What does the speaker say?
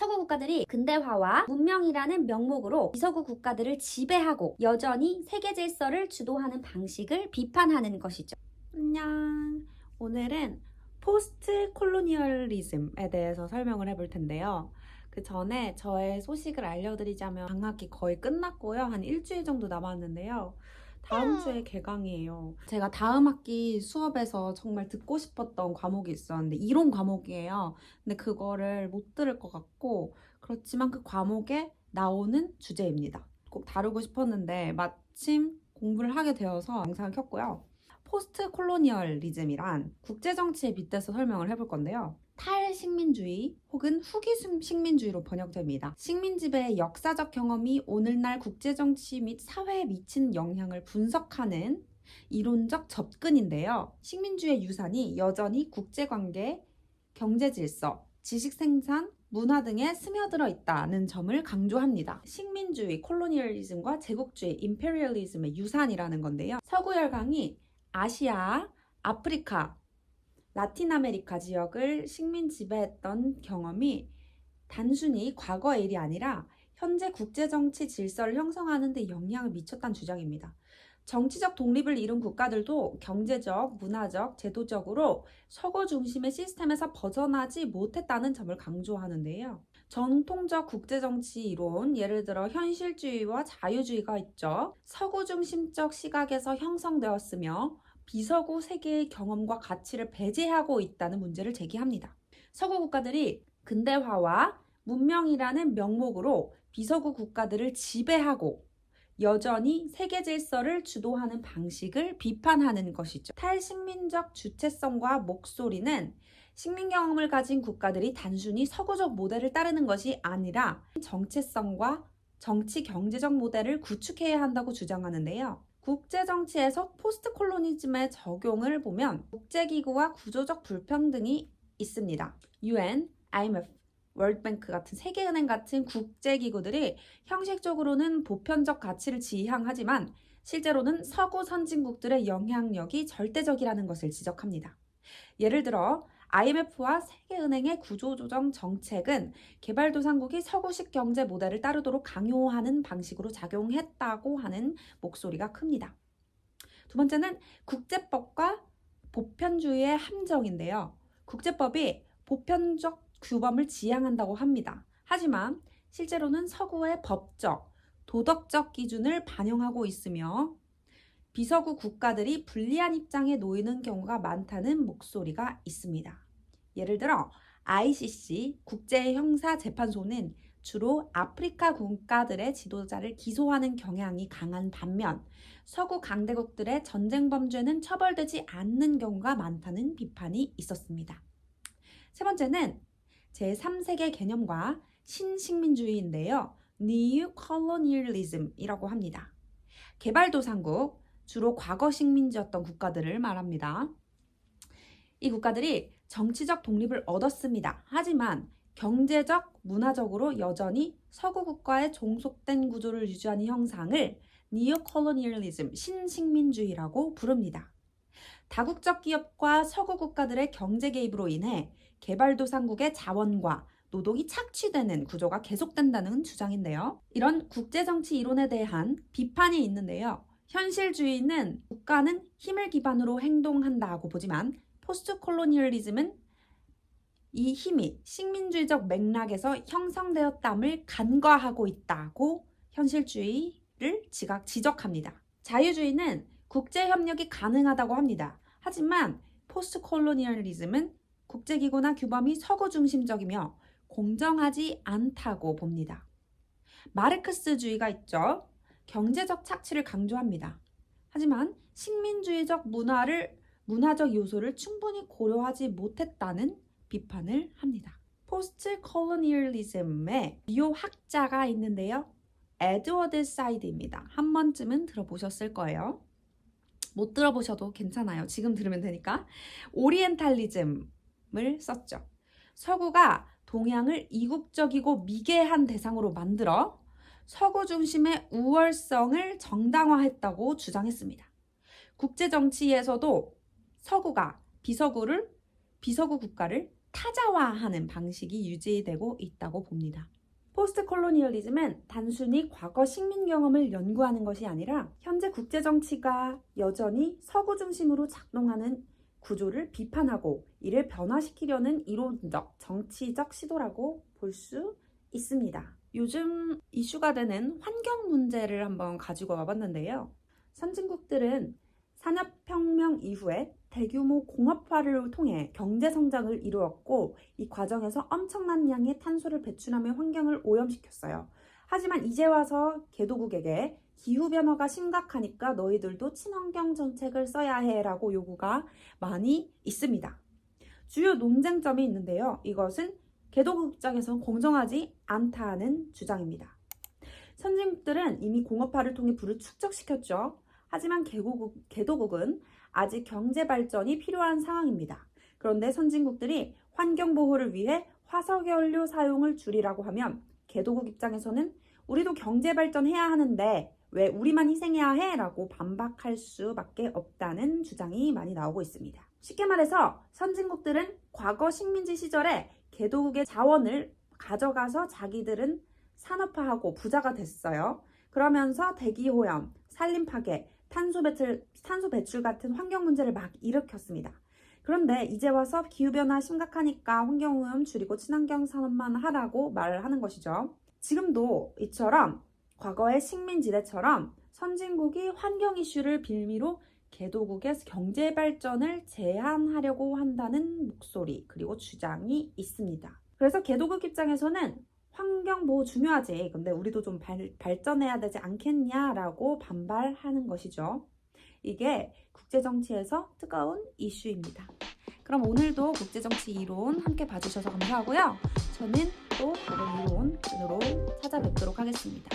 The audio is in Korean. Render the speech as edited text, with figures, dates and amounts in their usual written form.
서구 국가들이 근대화와 문명이라는 명목으로 비서구 국가들을 지배하고 여전히 세계 질서를 주도하는 방식을 비판하는 것이죠. 안녕. 오늘은 포스트 콜로니얼리즘에 대해서 설명을 해볼 텐데요. 그 전에 저의 소식을 알려드리자면 방학이 거의 끝났고요. 한 일주일 정도 남았는데요. 다음 주에 개강이에요. 제가 다음 학기 수업에서 정말 듣고 싶었던 과목이 있었는데 이론 과목이에요. 근데 그거를 못 들을 것 같고 그렇지만 그 과목에 나오는 주제입니다. 꼭 다루고 싶었는데 마침 공부를 하게 되어서 영상을 켰고요. 포스트 콜로니얼리즘이란 국제정치에 빗대서 설명을 해볼 건데요. 탈식민주의 혹은 후기 식민주의로 번역됩니다. 식민 지배의 역사적 경험이 오늘날 국제정치 및 사회에 미친 영향을 분석하는 이론적 접근인데요. 식민주의 유산이 여전히 국제관계, 경제질서, 지식생산, 문화 등에 스며들어 있다는 점을 강조합니다. 식민주의, 콜로니얼리즘과 제국주의, 임페리얼리즘의 유산이라는 건데요. 서구 열강이 아시아, 아프리카, 라틴 아메리카 지역을 식민 지배했던 경험이 단순히 과거의 일이 아니라 현재 국제정치 질서를 형성하는 데 영향을 미쳤다는 주장입니다. 정치적 독립을 이룬 국가들도 경제적, 문화적, 제도적으로 서구 중심의 시스템에서 벗어나지 못했다는 점을 강조하는데요. 전통적 국제정치 이론, 예를 들어 현실주의와 자유주의가 있죠. 서구 중심적 시각에서 형성되었으며 비서구 세계의 경험과 가치를 배제하고 있다는 문제를 제기합니다. 서구 국가들이 근대화와 문명이라는 명목으로 비서구 국가들을 지배하고 여전히 세계 질서를 주도하는 방식을 비판하는 것이죠. 탈식민적 주체성과 목소리는 식민 경험을 가진 국가들이 단순히 서구적 모델을 따르는 것이 아니라 정체성과 정치 경제적 모델을 구축해야 한다고 주장하는데요. 국제정치에서 포스트 콜로니즘의 적용을 보면 국제기구와 구조적 불평등이 있습니다. UN, IMF, 월드뱅크 같은 세계은행 같은 국제기구들이 형식적으로는 보편적 가치를 지향하지만 실제로는 서구 선진국들의 영향력이 절대적이라는 것을 지적합니다. 예를 들어 IMF와 세계은행의 구조조정 정책은 개발도상국이 서구식 경제 모델을 따르도록 강요하는 방식으로 작용했다고 하는 목소리가 큽니다. 두 번째는 국제법과 보편주의의 함정인데요. 국제법이 보편적 규범을 지향한다고 합니다. 하지만 실제로는 서구의 법적, 도덕적 기준을 반영하고 있으며 비서구 국가들이 불리한 입장에 놓이는 경우가 많다는 목소리가 있습니다. 예를 들어 ICC 국제형사재판소는 주로 아프리카 국가들의 지도자를 기소하는 경향이 강한 반면 서구 강대국들의 전쟁 범죄는 처벌되지 않는 경우가 많다는 비판이 있었습니다. 세 번째는 제3세계 개념과 신식민주의인데요. New Colonialism이라고 합니다. 개발도상국, 주로 과거 식민지였던 국가들을 말합니다. 이 국가들이 정치적 독립을 얻었습니다. 하지만 경제적, 문화적으로 여전히 서구 국가에 종속된 구조를 유지하는 형상을 니오콜로니얼리즘, 신식민주의라고 부릅니다. 다국적 기업과 서구 국가들의 경제 개입으로 인해 개발도상국의 자원과 노동이 착취되는 구조가 계속된다는 주장인데요. 이런 국제정치 이론에 대한 비판이 있는데요. 현실주의는 국가는 힘을 기반으로 행동한다고 보지만 포스트 콜로니얼리즘은 이 힘이 식민주의적 맥락에서 형성되었담을 간과하고 있다고 현실주의를 지적합니다. 자유주의는 국제협력이 가능하다고 합니다. 하지만 포스트 콜로니얼리즘은 국제기구나 규범이 서구 중심적이며 공정하지 않다고 봅니다. 마르크스주의가 있죠. 경제적 착취를 강조합니다. 하지만 식민주의적 문화적 요소를 충분히 고려하지 못했다는 비판을 합니다. 포스트 콜로니얼리즘의 주요 학자가 있는데요. 에드워드 사이드입니다. 한 번쯤은 들어보셨을 거예요. 못 들어보셔도 괜찮아요. 지금 들으면 되니까. 오리엔탈리즘을 썼죠. 서구가 동양을 이국적이고 미개한 대상으로 만들어 서구 중심의 우월성을 정당화했다고 주장했습니다. 국제정치에서도 서구가 비서구 국가를 타자화하는 방식이 유지되고 있다고 봅니다. 포스트 콜로니얼리즘은 단순히 과거 식민 경험을 연구하는 것이 아니라 현재 국제 정치가 여전히 서구 중심으로 작동하는 구조를 비판하고 이를 변화시키려는 이론적, 정치적 시도라고 볼 수 있습니다. 요즘 이슈가 되는 환경 문제를 한번 가지고 와봤는데요. 선진국들은 산업혁명 이후에 대규모 공업화를 통해 경제 성장을 이루었고 이 과정에서 엄청난 양의 탄소를 배출하며 환경을 오염시켰어요. 하지만 이제 와서 개도국에게 기후변화가 심각하니까 너희들도 친환경 정책을 써야 해 라고 요구가 많이 있습니다. 주요 논쟁점이 있는데요. 이것은 개도국 입장에선 공정하지 않다는 주장입니다. 선진국들은 이미 공업화를 통해 부를 축적시켰죠. 하지만 개도국은 아직 경제 발전이 필요한 상황입니다. 그런데 선진국들이 환경 보호를 위해 화석연료 사용을 줄이라고 하면 개도국 입장에서는 우리도 경제 발전해야 하는데 왜 우리만 희생해야 해? 라고 반박할 수밖에 없다는 주장이 많이 나오고 있습니다. 쉽게 말해서 선진국들은 과거 식민지 시절에 개도국의 자원을 가져가서 자기들은 산업화하고 부자가 됐어요. 그러면서 대기오염, 산림 파괴, 탄소 배출 같은 환경 문제를 막 일으켰습니다. 그런데 이제 와서 기후변화 심각하니까 환경오염 줄이고 친환경 산업만 하라고 말을 하는 것이죠. 지금도 이처럼 과거의 식민지대처럼 선진국이 환경 이슈를 빌미로 개도국의 경제 발전을 제한하려고 한다는 목소리 그리고 주장이 있습니다. 그래서 개도국 입장에서는 환경 보호 중요하지. 근데 우리도 좀 발전해야 되지 않겠냐라고 반발하는 것이죠. 이게 국제정치에서 뜨거운 이슈입니다. 그럼 오늘도 국제정치 이론 함께 봐주셔서 감사하고요. 저는 또 다른 이론으로 찾아뵙도록 하겠습니다.